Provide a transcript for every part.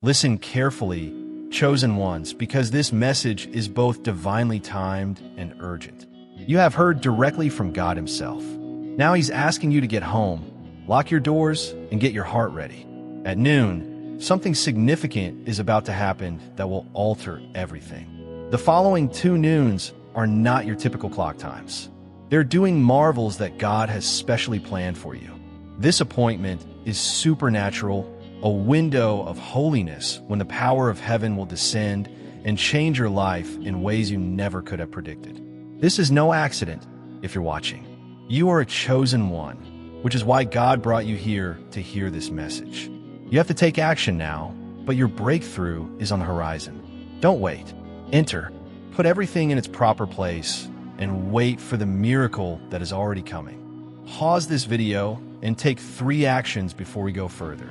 Listen carefully, chosen ones, because this message is both divinely timed and urgent. You have heard directly from God Himself. Now He's asking you to get home, lock your doors, and get your heart ready. At noon, something significant is about to happen that will alter everything. The following 2 noons are not your typical clock times. They're doing marvels that God has specially planned for you. This appointment is supernatural, a window of holiness when the power of heaven will descend and change your life in ways you never could have predicted. This is no accident if you're watching. You are a chosen one, which is why God brought you here to hear this message. You have to take action now, but your breakthrough is on the horizon. Don't wait. Enter, put everything in its proper place, and wait for the miracle that is already coming. Pause this video and take 3 actions before we go further.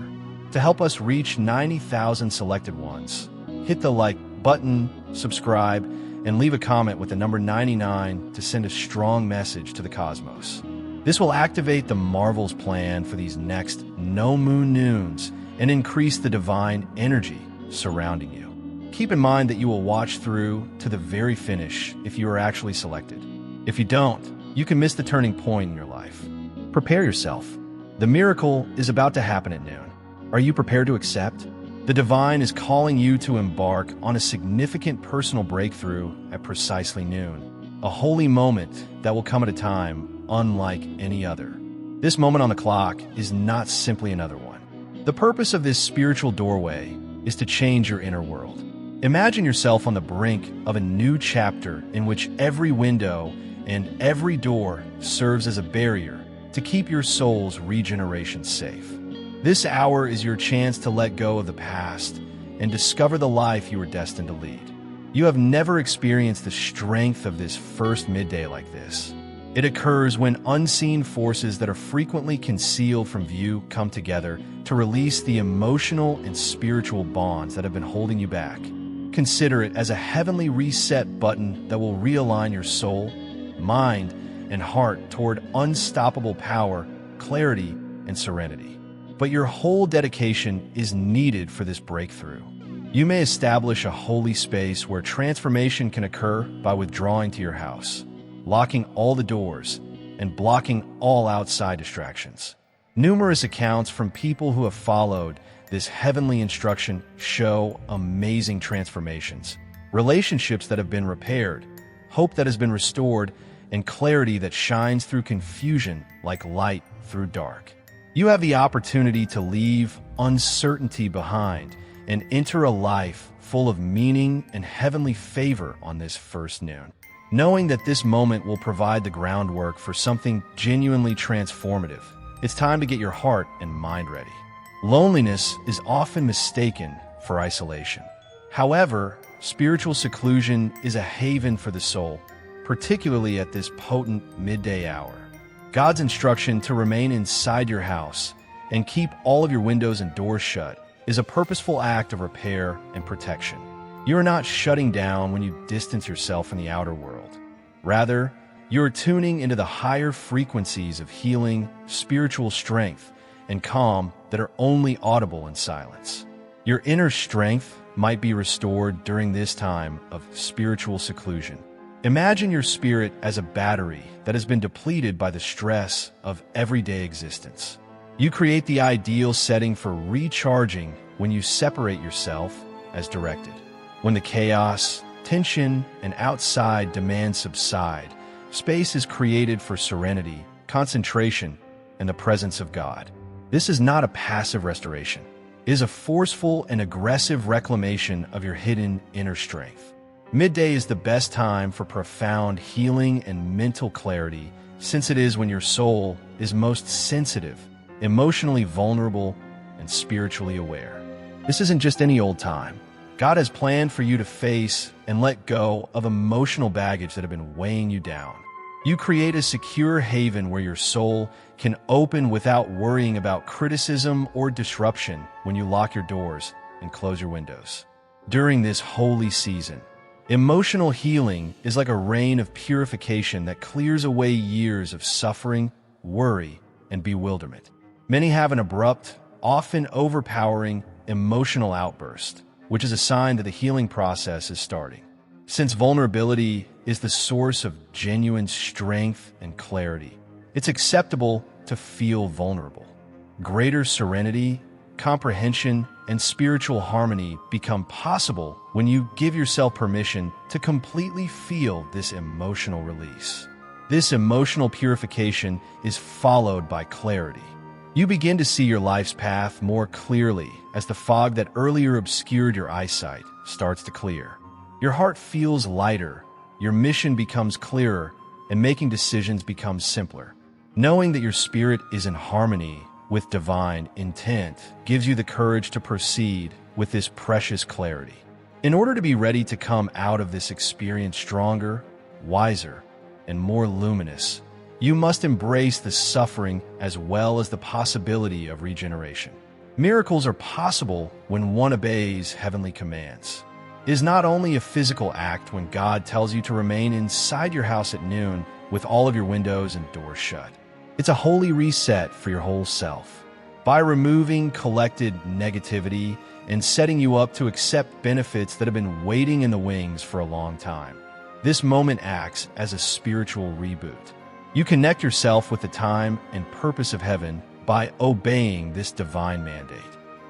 To help us reach 90,000 selected ones, hit the like button, subscribe, and leave a comment with the number 99 to send a strong message to the cosmos. This will activate the Marvel's plan for these next no moon noons and increase the divine energy surrounding you. Keep in mind that you will watch through to the very finish if you are actually selected. If you don't, you can miss the turning point in your life. Prepare yourself. The miracle is about to happen at noon. Are you prepared to accept? The divine is calling you to embark on a significant personal breakthrough at precisely noon, a holy moment that will come at a time unlike any other. This moment on the clock is not simply another one. The purpose of this spiritual doorway is to change your inner world. Imagine yourself on the brink of a new chapter in which every window and every door serves as a barrier to keep your soul's regeneration safe. This hour is your chance to let go of the past and discover the life you were destined to lead. You have never experienced the strength of this first midday like this. It occurs when unseen forces that are frequently concealed from view come together to release the emotional and spiritual bonds that have been holding you back. Consider it as a heavenly reset button that will realign your soul, mind, and heart toward unstoppable power, clarity, and serenity. But your whole dedication is needed for this breakthrough. You may establish a holy space where transformation can occur by withdrawing to your house, locking all the doors, and blocking all outside distractions. Numerous accounts from people who have followed this heavenly instruction show amazing transformations, relationships that have been repaired, hope that has been restored, and clarity that shines through confusion like light through dark. You have the opportunity to leave uncertainty behind and enter a life full of meaning and heavenly favor on this first noon. Knowing that this moment will provide the groundwork for something genuinely transformative, it's time to get your heart and mind ready. Loneliness is often mistaken for isolation. However, spiritual seclusion is a haven for the soul, particularly at this potent midday hour. God's instruction to remain inside your house and keep all of your windows and doors shut is a purposeful act of repair and protection. You are not shutting down when you distance yourself from the outer world. Rather, you are tuning into the higher frequencies of healing, spiritual strength, and calm that are only audible in silence. Your inner strength might be restored during this time of spiritual seclusion. Imagine your spirit as a battery that has been depleted by the stress of everyday existence. You create the ideal setting for recharging when you separate yourself as directed. When the chaos, tension, and outside demands subside, space is created for serenity, concentration, and the presence of God. This is not a passive restoration. It is a forceful and aggressive reclamation of your hidden inner strength. Midday is the best time for profound healing and mental clarity, since it is when your soul is most sensitive, emotionally vulnerable, and spiritually aware. This isn't just any old time. God has planned for you to face and let go of emotional baggage that have been weighing you down. You create a secure haven where your soul can open without worrying about criticism or disruption when you lock your doors and close your windows. During this holy season, emotional healing is like a rain of purification that clears away years of suffering, worry, and bewilderment. Many have an abrupt, often overpowering, emotional outburst, which is a sign that the healing process is starting. Since vulnerability is the source of genuine strength and clarity, it's acceptable to feel vulnerable. Greater serenity, comprehension, and spiritual harmony become possible when you give yourself permission to completely feel this emotional release. This emotional purification is followed by clarity. You begin to see your life's path more clearly as the fog that earlier obscured your eyesight starts to clear. Your heart feels lighter, your mission becomes clearer, and making decisions becomes simpler. Knowing that your spirit is in harmony with divine intent gives you the courage to proceed with this precious clarity. In order to be ready to come out of this experience stronger, wiser, and more luminous, you must embrace the suffering as well as the possibility of regeneration. Miracles are possible when one obeys heavenly commands. It is not only a physical act when God tells you to remain inside your house at noon with all of your windows and doors shut. It's a holy reset for your whole self. By removing collected negativity and setting you up to accept benefits that have been waiting in the wings for a long time. This moment acts as a spiritual reboot. You connect yourself with the time and purpose of heaven by obeying this divine mandate.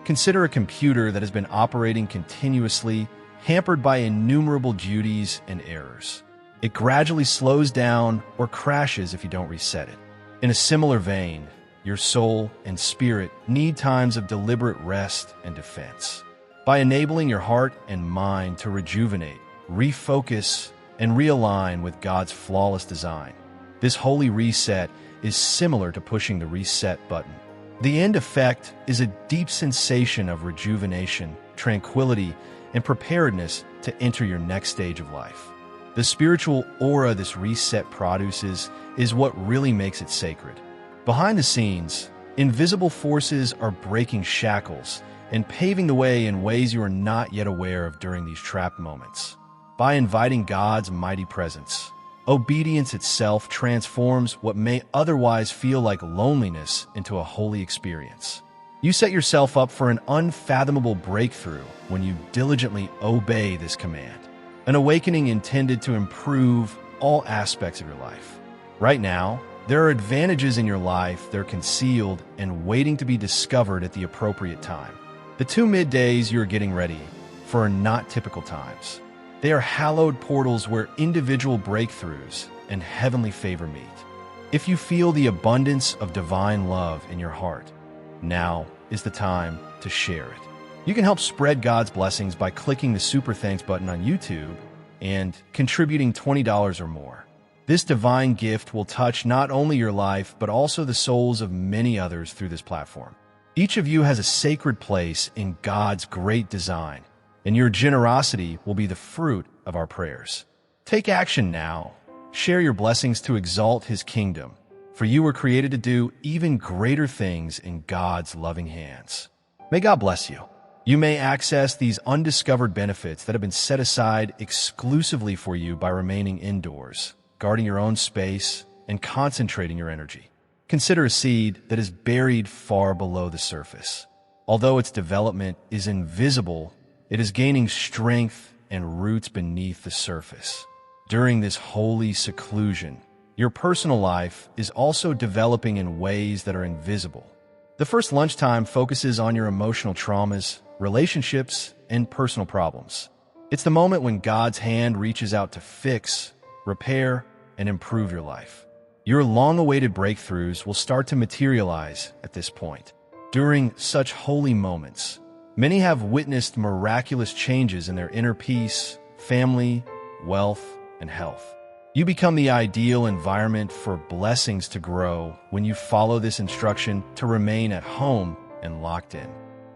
Consider a computer that has been operating continuously, hampered by innumerable duties and errors. It gradually slows down or crashes if you don't reset it. In a similar vein, your soul and spirit need times of deliberate rest and defense. By enabling your heart and mind to rejuvenate, refocus, and realign with God's flawless design, this holy reset is similar to pushing the reset button. The end effect is a deep sensation of rejuvenation, tranquility, and preparedness to enter your next stage of life. The spiritual aura this reset produces is what really makes it sacred. Behind the scenes, invisible forces are breaking shackles and paving the way in ways you are not yet aware of during these trapped moments. By inviting God's mighty presence, obedience itself transforms what may otherwise feel like loneliness into a holy experience. You set yourself up for an unfathomable breakthrough when you diligently obey this command, an awakening intended to improve all aspects of your life. Right now, there are advantages in your life that are concealed and waiting to be discovered at the appropriate time. The 2 middays you are getting ready for are not typical times. They are hallowed portals where individual breakthroughs and heavenly favor meet. If you feel the abundance of divine love in your heart, now is the time to share it. You can help spread God's blessings by clicking the Super Thanks button on YouTube and contributing $20 or more. This divine gift will touch not only your life, but also the souls of many others through this platform. Each of you has a sacred place in God's great design, and your generosity will be the fruit of our prayers. Take action now. Share your blessings to exalt His kingdom, for you were created to do even greater things in God's loving hands. May God bless you. You may access these undiscovered benefits that have been set aside exclusively for you by remaining indoors, guarding your own space, and concentrating your energy. Consider a seed that is buried far below the surface. Although its development is invisible, it is gaining strength and roots beneath the surface. During this holy seclusion, your personal life is also developing in ways that are invisible. The first lunchtime focuses on your emotional traumas, relationships, and personal problems. It's the moment when God's hand reaches out to fix, repair, and improve your life. Your long-awaited breakthroughs will start to materialize at this point. During such holy moments, many have witnessed miraculous changes in their inner peace, family, wealth, and health. You become the ideal environment for blessings to grow when you follow this instruction to remain at home and locked in.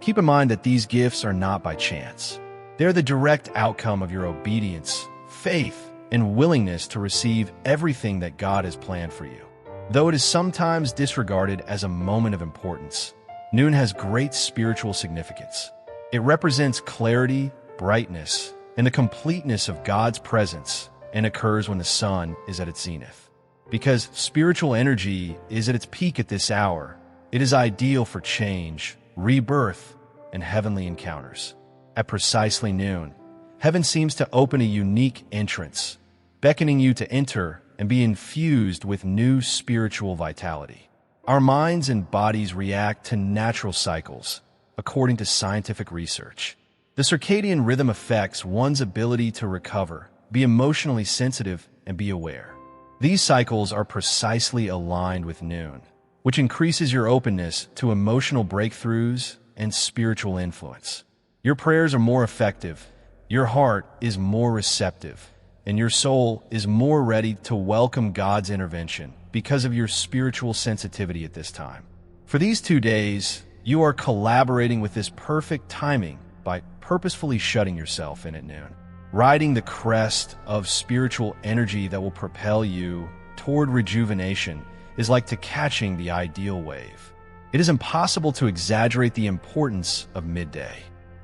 Keep in mind that these gifts are not by chance. They're the direct outcome of your obedience, faith, and willingness to receive everything that God has planned for you. Though it is sometimes disregarded as a moment of importance, noon has great spiritual significance. It represents clarity, brightness, and the completeness of God's presence, and occurs when the sun is at its zenith. Because spiritual energy is at its peak at this hour, it is ideal for change, rebirth, and heavenly encounters. At precisely noon, heaven seems to open a unique entrance, beckoning you to enter and be infused with new spiritual vitality. Our minds and bodies react to natural cycles, according to scientific research. The circadian rhythm affects one's ability to recover, be emotionally sensitive, and be aware. These cycles are precisely aligned with noon, which increases your openness to emotional breakthroughs and spiritual influence. Your prayers are more effective, your heart is more receptive, and your soul is more ready to welcome God's intervention because of your spiritual sensitivity at this time. For these 2 days, you are collaborating with this perfect timing by purposefully shutting yourself in at noon, riding the crest of spiritual energy that will propel you toward rejuvenation is like to catching the ideal wave. It is impossible to exaggerate the importance of midday.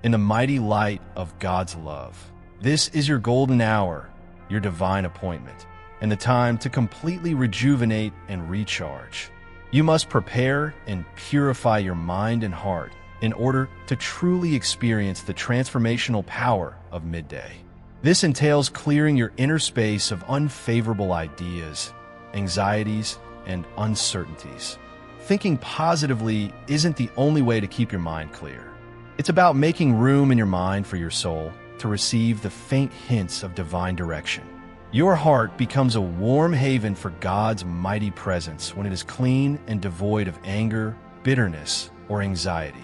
In the mighty light of God's love, this is your golden hour, your divine appointment, and the time to completely rejuvenate and recharge. You must prepare and purify your mind and heart in order to truly experience the transformational power of midday. This entails clearing your inner space of unfavorable ideas, anxieties, and uncertainties. Thinking positively isn't the only way to keep your mind clear. It's about making room in your mind for your soul to receive the faint hints of divine direction. Your heart becomes a warm haven for God's mighty presence when it is clean and devoid of anger, bitterness, or anxiety.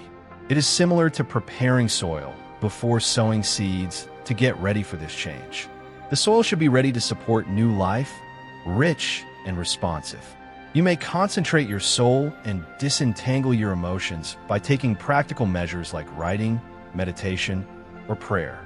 It is similar to preparing soil before sowing seeds to get ready for this change. The soil should be ready to support new life, rich and responsive. You may concentrate your soul and disentangle your emotions by taking practical measures like writing, meditation, or prayer.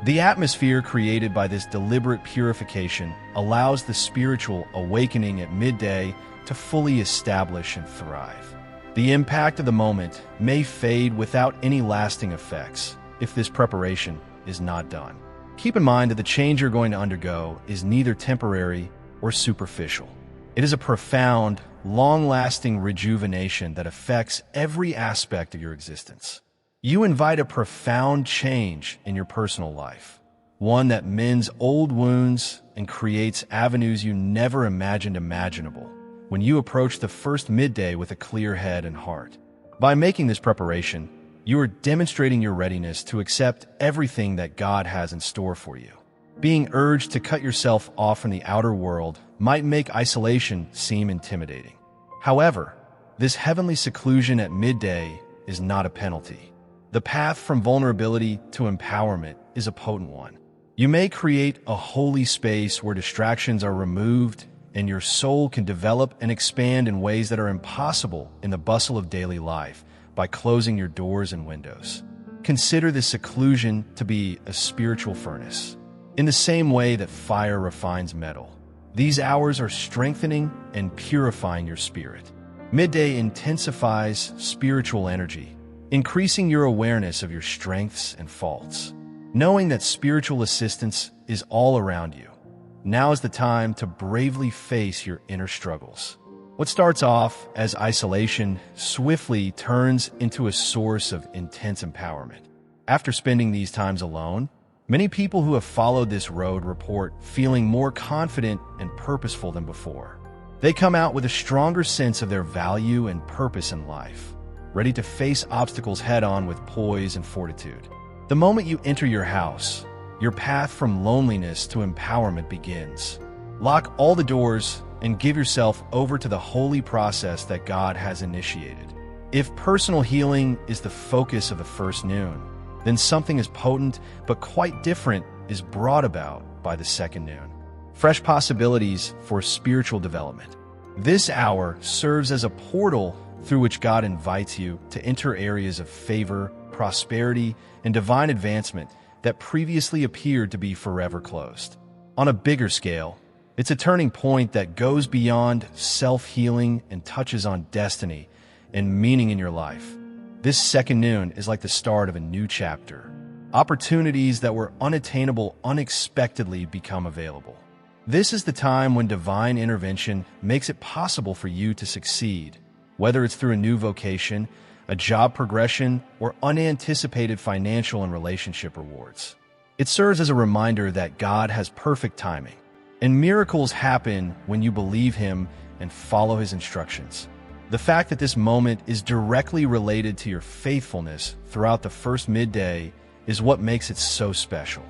The atmosphere created by this deliberate purification allows the spiritual awakening at midday to fully establish and thrive. The impact of the moment may fade without any lasting effects if this preparation is not done. Keep in mind that the change you're going to undergo is neither temporary or superficial. It is a profound, long-lasting rejuvenation that affects every aspect of your existence. You invite a profound change in your personal life, one that mends old wounds and creates avenues you never imagined imaginable when you approach the first midday with a clear head and heart. By making this preparation, you are demonstrating your readiness to accept everything that God has in store for you. Being urged to cut yourself off from the outer world might make isolation seem intimidating. However, this heavenly seclusion at midday is not a penalty. The path from vulnerability to empowerment is a potent one. You may create a holy space where distractions are removed and your soul can develop and expand in ways that are impossible in the bustle of daily life by closing your doors and windows. Consider this seclusion to be a spiritual furnace. In the same way that fire refines metal, these hours are strengthening and purifying your spirit. Midday intensifies spiritual energy, increasing your awareness of your strengths and faults. Knowing that spiritual assistance is all around you, now is the time to bravely face your inner struggles. What starts off as isolation swiftly turns into a source of intense empowerment. After spending these times alone, many people who have followed this road report feeling more confident and purposeful than before. They come out with a stronger sense of their value and purpose in life, ready to face obstacles head-on with poise and fortitude. The moment you enter your house, your path from loneliness to empowerment begins. Lock all the doors and give yourself over to the holy process that God has initiated. If personal healing is the focus of the first noon, then something as potent but quite different is brought about by the second noon. Fresh possibilities for spiritual development. This hour serves as a portal through which God invites you to enter areas of favor, prosperity, and divine advancement that previously appeared to be forever closed. On a bigger scale, it's a turning point that goes beyond self-healing and touches on destiny and meaning in your life. This second noon is like the start of a new chapter. Opportunities that were unattainable unexpectedly become available. This is the time when divine intervention makes it possible for you to succeed, whether it's through a new vocation, a job progression, or unanticipated financial and relationship rewards. It serves as a reminder that God has perfect timing, and miracles happen when you believe Him and follow His instructions. The fact that this moment is directly related to your faithfulness throughout the first midday is what makes it so special.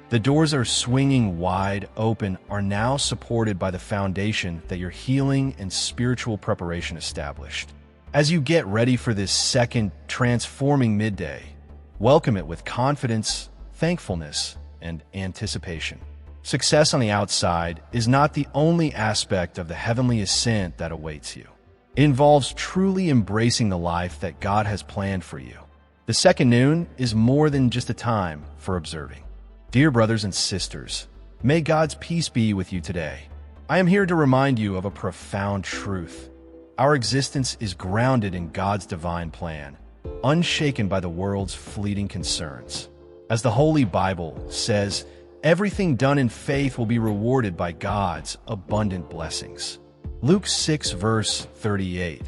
The doors are swinging wide open are now supported by the foundation that your healing and spiritual preparation established. As you get ready for this second transforming midday, welcome it with confidence, thankfulness, and anticipation. Success on the outside is not the only aspect of the heavenly ascent that awaits you. It involves truly embracing the life that God has planned for you. The second noon is more than just a time for observing. Dear brothers and sisters, may God's peace be with you today. I am here to remind you of a profound truth. Our existence is grounded in God's divine plan, unshaken by the world's fleeting concerns. As the Holy Bible says, everything done in faith will be rewarded by God's abundant blessings. Luke 6 verse 38.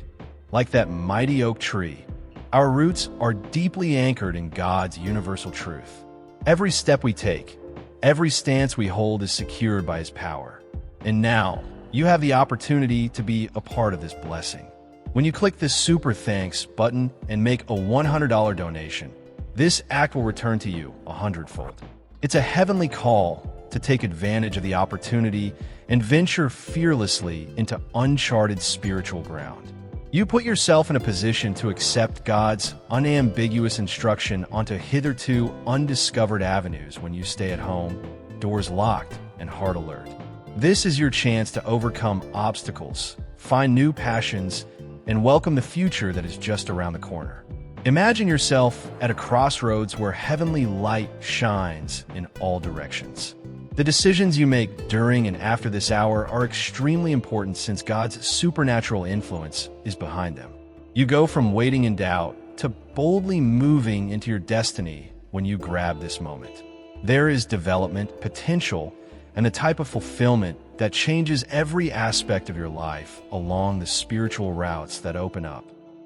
Like that mighty oak tree, our roots are deeply anchored in God's universal truth. Every step we take, every stance we hold is secured by His power. And now, you have the opportunity to be a part of this blessing. When you click this Super Thanks button and make a $100 donation, this act will return to you 100-fold. It's a heavenly call to take advantage of the opportunity and venture fearlessly into uncharted spiritual ground. You put yourself in a position to accept God's unambiguous instruction onto hitherto undiscovered avenues when you stay at home, doors locked, and heart alert. This is your chance to overcome obstacles, find new passions, and welcome the future that is just around the corner. Imagine yourself at a crossroads where heavenly light shines in all directions. The decisions you make during and after this hour are extremely important since God's supernatural influence is behind them. You go from waiting in doubt to boldly moving into your destiny when you grab this moment. There is development, potential, and a type of fulfillment that changes every aspect of your life along the spiritual routes that open up.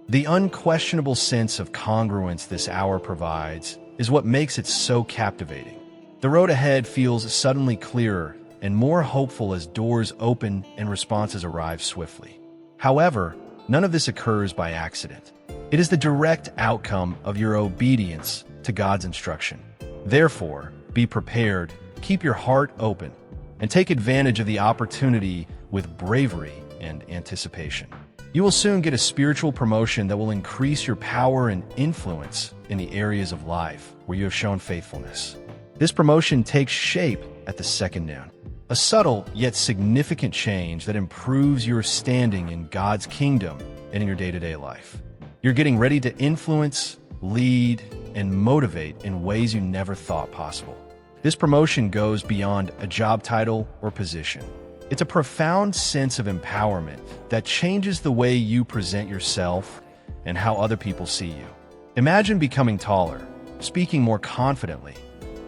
The unquestionable sense of congruence this hour provides is what makes it so captivating. The road ahead feels suddenly clearer and more hopeful as doors open and responses arrive swiftly. However, none of this occurs by accident. It is the direct outcome of your obedience to God's instruction. Therefore, be prepared, keep your heart open, and take advantage of the opportunity with bravery and anticipation. You will soon get a spiritual promotion that will increase your power and influence in the areas of life where you have shown faithfulness. This promotion takes shape at the second noon, a subtle yet significant change that improves your standing in God's kingdom and in your day-to-day life. You're getting ready to influence, lead, and motivate in ways you never thought possible. This promotion goes beyond a job title or position. It's a profound sense of empowerment that changes the way you present yourself and how other people see you. Imagine becoming taller, speaking more confidently,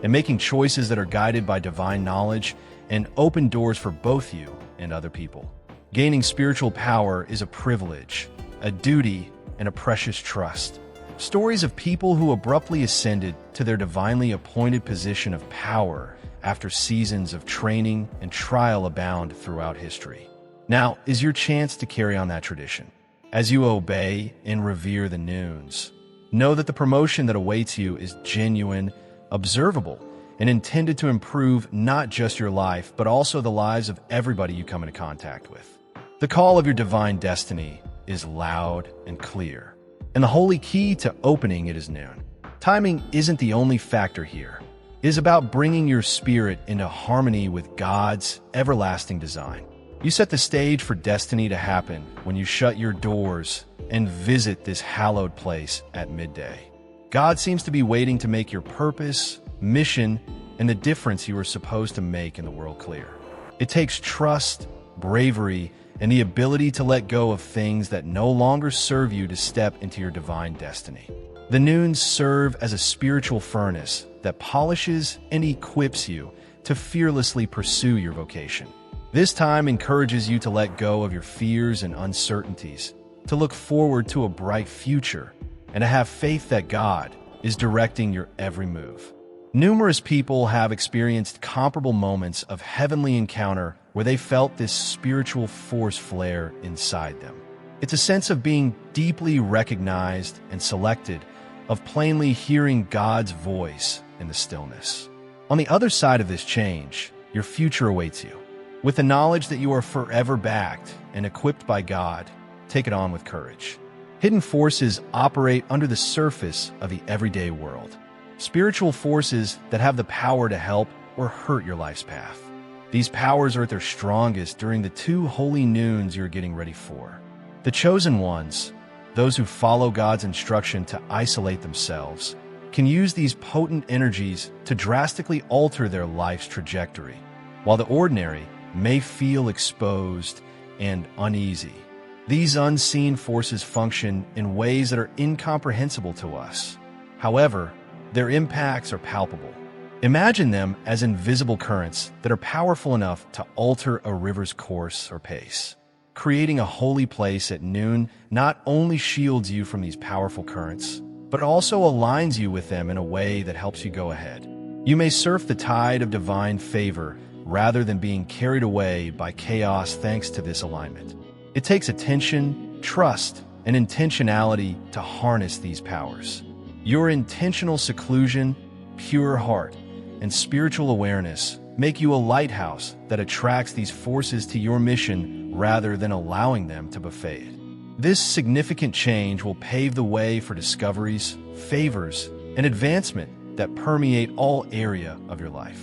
and making choices that are guided by divine knowledge and open doors for both you and other people. Gaining spiritual power is a privilege, a duty, and a precious trust. Stories of people who abruptly ascended to their divinely appointed position of power after seasons of training and trial abound throughout history. Now is your chance to carry on that tradition. As you obey and revere the noons, know that the promotion that awaits you is genuine, observable, and intended to improve not just your life, but also the lives of everybody you come into contact with. The call of your divine destiny is loud and clear, and the holy key to opening it is noon. Timing isn't the only factor here. It is about bringing your spirit into harmony with God's everlasting design. You set the stage for destiny to happen when you shut your doors and visit this hallowed place at midday. God seems to be waiting to make your purpose, mission, and the difference you are supposed to make in the world clear. It takes trust, bravery, and the ability to let go of things that no longer serve you to step into your divine destiny. The noons serve as a spiritual furnace that polishes and equips you to fearlessly pursue your vocation. This time encourages you to let go of your fears and uncertainties, to look forward to a bright future, and to have faith that God is directing your every move. Numerous people have experienced comparable moments of heavenly encounter where they felt this spiritual force flare inside them. It's a sense of being deeply recognized and selected, of plainly hearing God's voice in the stillness. On the other side of this change, your future awaits you. With the knowledge that you are forever backed and equipped by God, take it on with courage. Hidden forces operate under the surface of the everyday world. Spiritual forces that have the power to help or hurt your life's path. These powers are at their strongest during the 2 holy noons you're getting ready for. The chosen ones, those who follow God's instruction to isolate themselves, can use these potent energies to drastically alter their life's trajectory, while the ordinary may feel exposed and uneasy. These unseen forces function in ways that are incomprehensible to us. However, their impacts are palpable. Imagine them as invisible currents that are powerful enough to alter a river's course or pace. Creating a holy place at noon not only shields you from these powerful currents, but also aligns you with them in a way that helps you go ahead. You may surf the tide of divine favor rather than being carried away by chaos thanks to this alignment. It takes attention, trust, and intentionality to harness these powers. Your intentional seclusion, pure heart, and spiritual awareness make you a lighthouse that attracts these forces to your mission rather than allowing them to buffet it. This significant change will pave the way for discoveries, favors, and advancement that permeate all area of your life.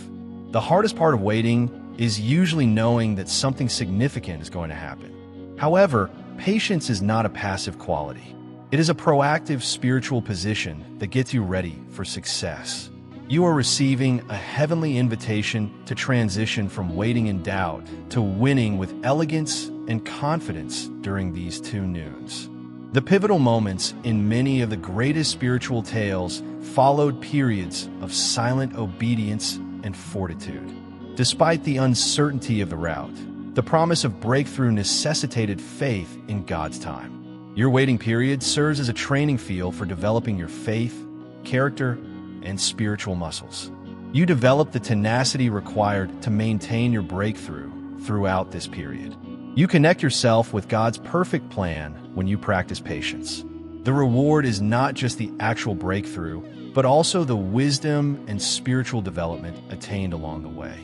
The hardest part of waiting is usually knowing that something significant is going to happen. However, patience is not a passive quality. It is a proactive spiritual position that gets you ready for success. You are receiving a heavenly invitation to transition from waiting in doubt to winning with elegance and confidence during these 2 noons. The pivotal moments in many of the greatest spiritual tales followed periods of silent obedience and fortitude. Despite the uncertainty of the route, the promise of breakthrough necessitated faith in God's time. Your waiting period serves as a training field for developing your faith, character, and spiritual muscles. You develop the tenacity required to maintain your breakthrough throughout this period. You connect yourself with God's perfect plan when you practice patience. The reward is not just the actual breakthrough, but also the wisdom and spiritual development attained along the way.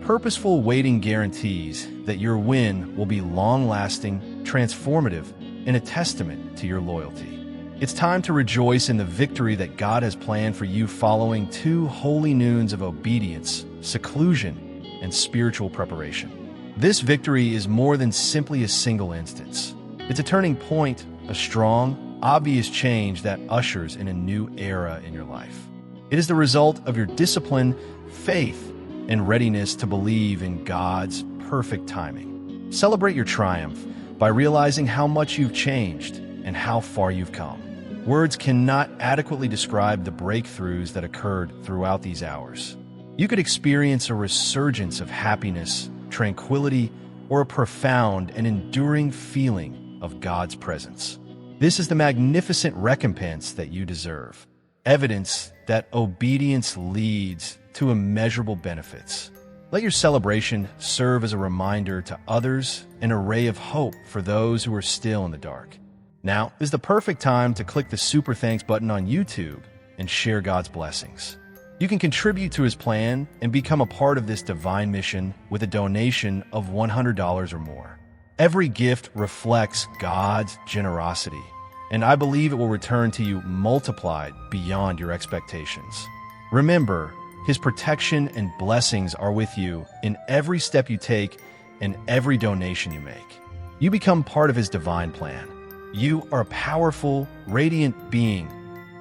Purposeful waiting guarantees that your win will be long-lasting, transformative, and a testament to your loyalty. It's time to rejoice in the victory that God has planned for you following 2 holy noons of obedience, seclusion, and spiritual preparation. This victory is more than simply a single instance. It's a turning point, a strong, obvious change that ushers in a new era in your life. It is the result of your discipline, faith, and readiness to believe in God's perfect timing. Celebrate your triumph by realizing how much you've changed and how far you've come. Words cannot adequately describe the breakthroughs that occurred throughout these hours. You could experience a resurgence of happiness, tranquility, or a profound and enduring feeling of God's presence. This is the magnificent recompense that you deserve. Evidence that obedience leads to immeasurable benefits. Let your celebration serve as a reminder to others, an array of hope for those who are still in the dark. Now is the perfect time to click the Super Thanks button on YouTube and share God's blessings. You can contribute to His plan and become a part of this divine mission with a donation of $100 or more. Every gift reflects God's generosity, and I believe it will return to you multiplied beyond your expectations. Remember, His protection and blessings are with you in every step you take and every donation you make. You become part of His divine plan. You are a powerful, radiant being,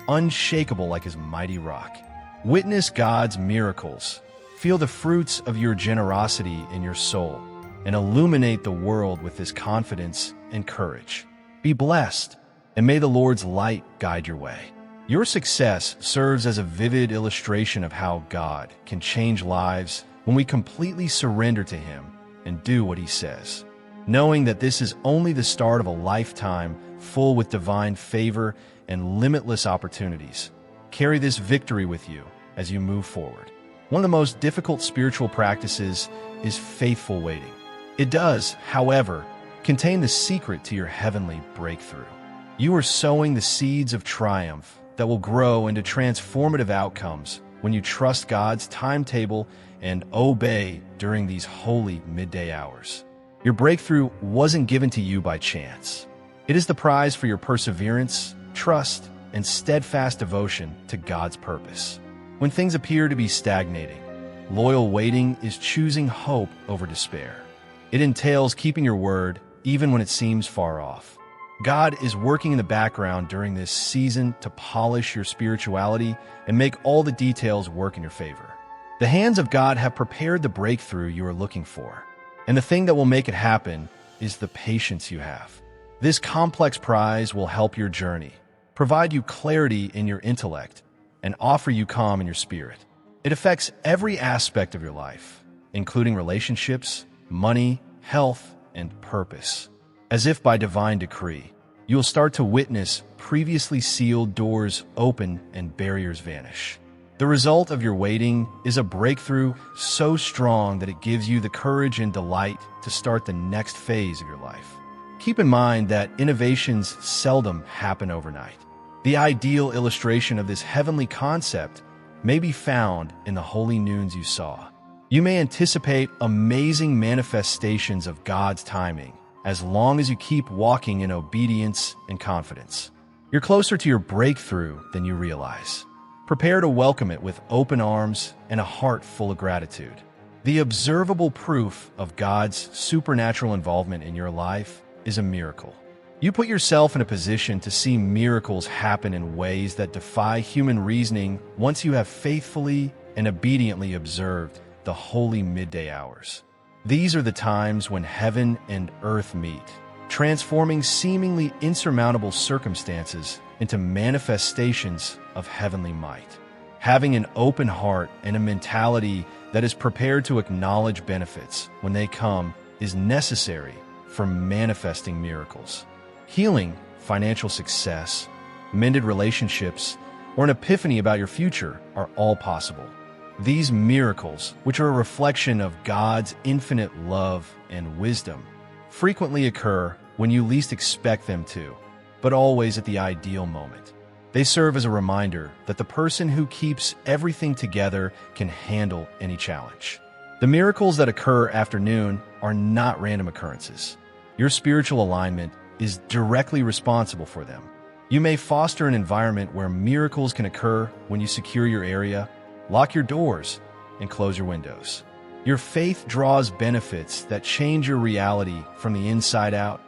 unshakable like His mighty rock. Witness God's miracles, feel the fruits of your generosity in your soul, and illuminate the world with this confidence and courage. Be blessed, and may the Lord's light guide your way. Your success serves as a vivid illustration of how God can change lives when we completely surrender to Him and do what He says. Knowing that this is only the start of a lifetime full with divine favor and limitless opportunities. Carry this victory with you as you move forward. One of the most difficult spiritual practices is faithful waiting. It does, however, contain the secret to your heavenly breakthrough. You are sowing the seeds of triumph that will grow into transformative outcomes when you trust God's timetable and obey during these holy midday hours. Your breakthrough wasn't given to you by chance. It is the prize for your perseverance, trust, and steadfast devotion to God's purpose. When things appear to be stagnating, loyal waiting is choosing hope over despair. It entails keeping your word even when it seems far off. God is working in the background during this season to polish your spirituality and make all the details work in your favor. The hands of God have prepared the breakthrough you are looking for, and the thing that will make it happen is the patience you have. This complex prize will help your journey, provide you clarity in your intellect, and offer you calm in your spirit. It affects every aspect of your life, including relationships, money, health, and purpose. As if by divine decree, you will start to witness previously sealed doors open and barriers vanish. The result of your waiting is a breakthrough so strong that it gives you the courage and delight to start the next phase of your life. Keep in mind that innovations seldom happen overnight. The ideal illustration of this heavenly concept may be found in the holy noons you saw. You may anticipate amazing manifestations of God's timing as long as you keep walking in obedience and confidence. You're closer to your breakthrough than you realize. Prepare to welcome it with open arms and a heart full of gratitude. The observable proof of God's supernatural involvement in your life is a miracle. You put yourself in a position to see miracles happen in ways that defy human reasoning once you have faithfully and obediently observed the holy midday hours. These are the times when heaven and earth meet, transforming seemingly insurmountable circumstances into manifestations of heavenly might. Having an open heart and a mentality that is prepared to acknowledge benefits when they come is necessary for manifesting miracles. Healing, financial success, mended relationships, or an epiphany about your future are all possible. These miracles, which are a reflection of God's infinite love and wisdom, frequently occur when you least expect them to, but always at the ideal moment. They serve as a reminder that the person who keeps everything together can handle any challenge. The miracles that occur after noon are not random occurrences. Your spiritual alignment is directly responsible for them. You may foster an environment where miracles can occur when you secure your area, lock your doors, and close your windows. Your faith draws benefits that change your reality from the inside out,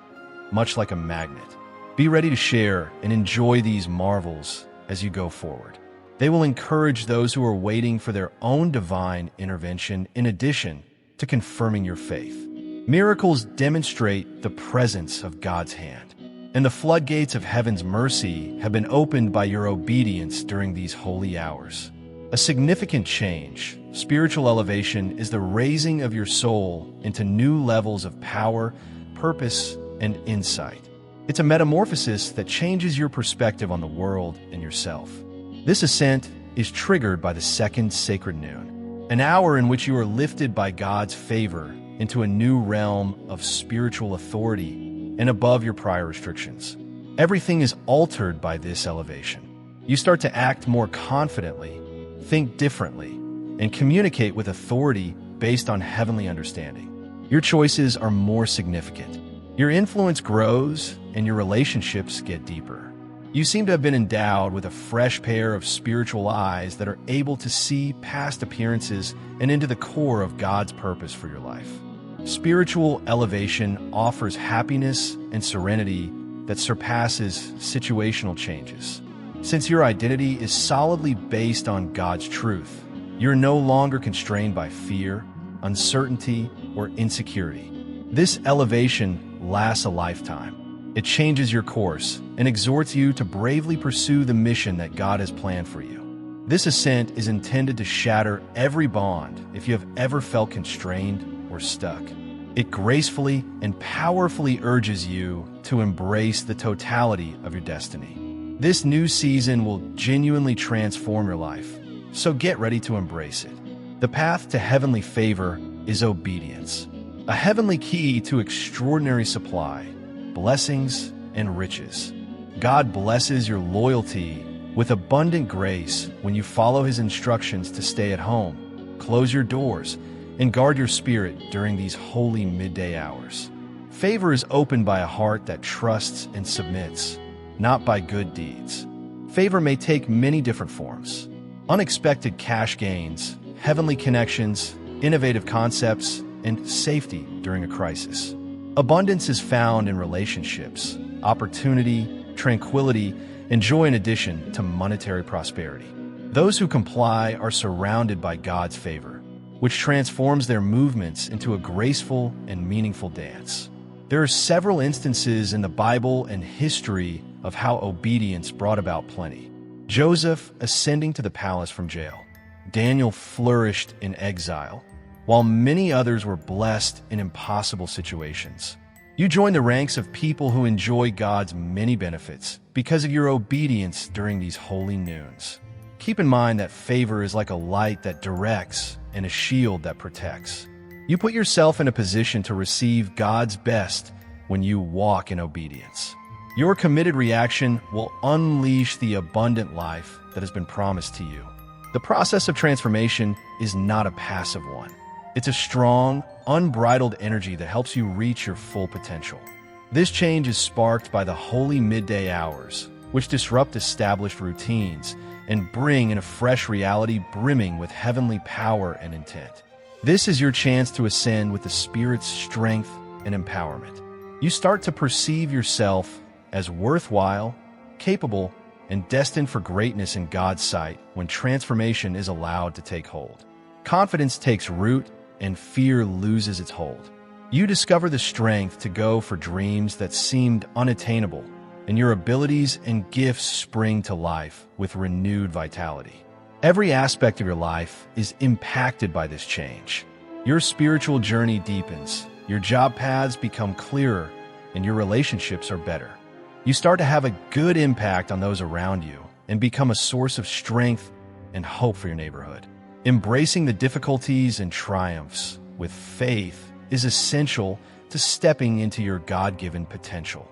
much like a magnet. Be ready to share and enjoy these marvels as you go forward. They will encourage those who are waiting for their own divine intervention in addition to confirming your faith. Miracles demonstrate the presence of God's hand, and the floodgates of heaven's mercy have been opened by your obedience during these holy hours. A significant change, spiritual elevation, is the raising of your soul into new levels of power, purpose, and insight. It's a metamorphosis that changes your perspective on the world and yourself. This ascent is triggered by the second sacred noon, an hour in which you are lifted by God's favor into a new realm of spiritual authority and above your prior restrictions. Everything is altered by this elevation. You start to act more confidently, think differently, and communicate with authority based on heavenly understanding. Your choices are more significant. Your influence grows, and your relationships get deeper. You seem to have been endowed with a fresh pair of spiritual eyes that are able to see past appearances and into the core of God's purpose for your life. Spiritual elevation offers happiness and serenity that surpasses situational changes. Since your identity is solidly based on God's truth, you're no longer constrained by fear, uncertainty, or insecurity. This elevation lasts a lifetime. It changes your course and exhorts you to bravely pursue the mission that God has planned for you. This ascent is intended to shatter every bond if you have ever felt constrained or stuck. It gracefully and powerfully urges you to embrace the totality of your destiny. This new season will genuinely transform your life, so get ready to embrace it. The path to heavenly favor is obedience, a heavenly key to extraordinary supply, blessings, and riches. God blesses your loyalty with abundant grace when you follow His instructions to stay at home, close your doors, and guard your spirit during these holy midday hours. Favor is opened by a heart that trusts and submits, not by good deeds. Favor may take many different forms: unexpected cash gains, heavenly connections, innovative concepts, and safety during a crisis. Abundance is found in relationships, opportunity, tranquility, and joy in addition to monetary prosperity. Those who comply are surrounded by God's favor, which transforms their movements into a graceful and meaningful dance. There are several instances in the Bible and history of how obedience brought about plenty. Joseph ascending to the palace from jail. Daniel flourished in exile, while many others were blessed in impossible situations. You join the ranks of people who enjoy God's many benefits because of your obedience during these holy noons. Keep in mind that favor is like a light that directs and a shield that protects. You put yourself in a position to receive God's best when you walk in obedience. Your committed reaction will unleash the abundant life that has been promised to you. The process of transformation is not a passive one. It's a strong, unbridled energy that helps you reach your full potential. This change is sparked by the holy midday hours, which disrupt established routines and bring in a fresh reality brimming with heavenly power and intent. This is your chance to ascend with the Spirit's strength and empowerment. You start to perceive yourself as worthwhile, capable, and destined for greatness in God's sight when transformation is allowed to take hold. Confidence takes root and fear loses its hold. You discover the strength to go for dreams that seemed unattainable, and your abilities and gifts spring to life with renewed vitality. Every aspect of your life is impacted by this change. Your spiritual journey deepens, your job paths become clearer, and your relationships are better. You start to have a good impact on those around you and become a source of strength and hope for your neighborhood. Embracing the difficulties and triumphs with faith is essential to stepping into your God-given potential.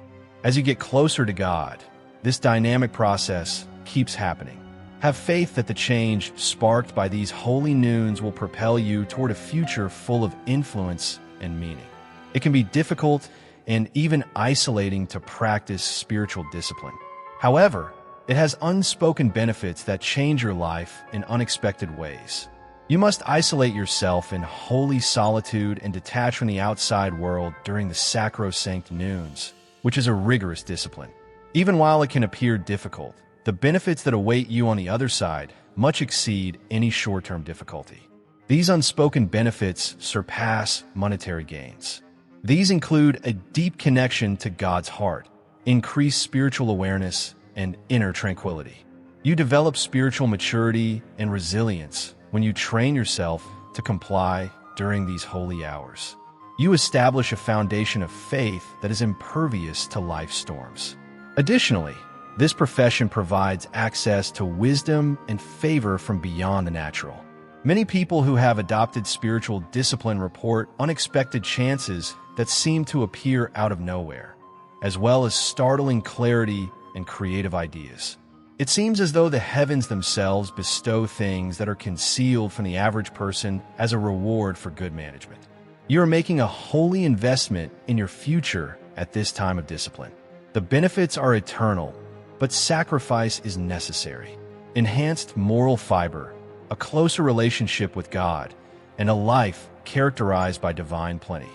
As you get closer to God, this dynamic process keeps happening. Have faith that the change sparked by these holy noons will propel you toward a future full of influence and meaning. It can be difficult and even isolating to practice spiritual discipline. However, it has unspoken benefits that change your life in unexpected ways. You must isolate yourself in holy solitude and detach from the outside world during the sacrosanct noons, which is a rigorous discipline. Even while it can appear difficult, the benefits that await you on the other side much exceed any short-term difficulty. These unspoken benefits surpass monetary gains. These include a deep connection to God's heart, increased spiritual awareness, and inner tranquility. You develop spiritual maturity and resilience when you train yourself to comply during these holy hours. You establish a foundation of faith that is impervious to life's storms. Additionally, this profession provides access to wisdom and favor from beyond the natural. Many people who have adopted spiritual discipline report unexpected chances that seem to appear out of nowhere, as well as startling clarity and creative ideas. It seems as though the heavens themselves bestow things that are concealed from the average person as a reward for good management. You are making a holy investment in your future at this time of discipline. The benefits are eternal, but sacrifice is necessary. Enhanced moral fiber, a closer relationship with God, and a life characterized by divine plenty.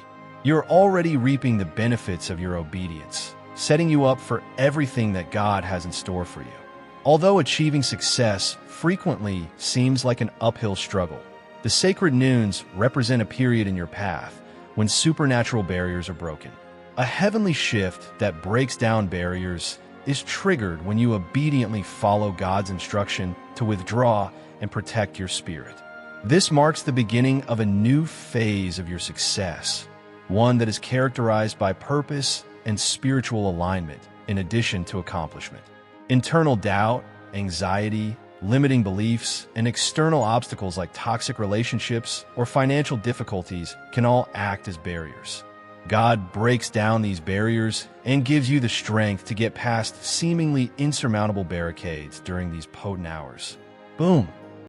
You're already reaping the benefits of your obedience, setting you up for everything that God has in store for you. Although achieving success frequently seems like an uphill struggle, the sacred noons represent a period in your path when supernatural barriers are broken. A heavenly shift that breaks down barriers is triggered when you obediently follow God's instruction to withdraw and protect your spirit. This marks the beginning of a new phase of your success, one that is characterized by purpose and spiritual alignment in addition to accomplishment. Internal doubt, anxiety, limiting beliefs, and external obstacles like toxic relationships or financial difficulties can all act as barriers. God breaks down these barriers and gives you the strength to get past seemingly insurmountable barricades during these potent hours. Boom!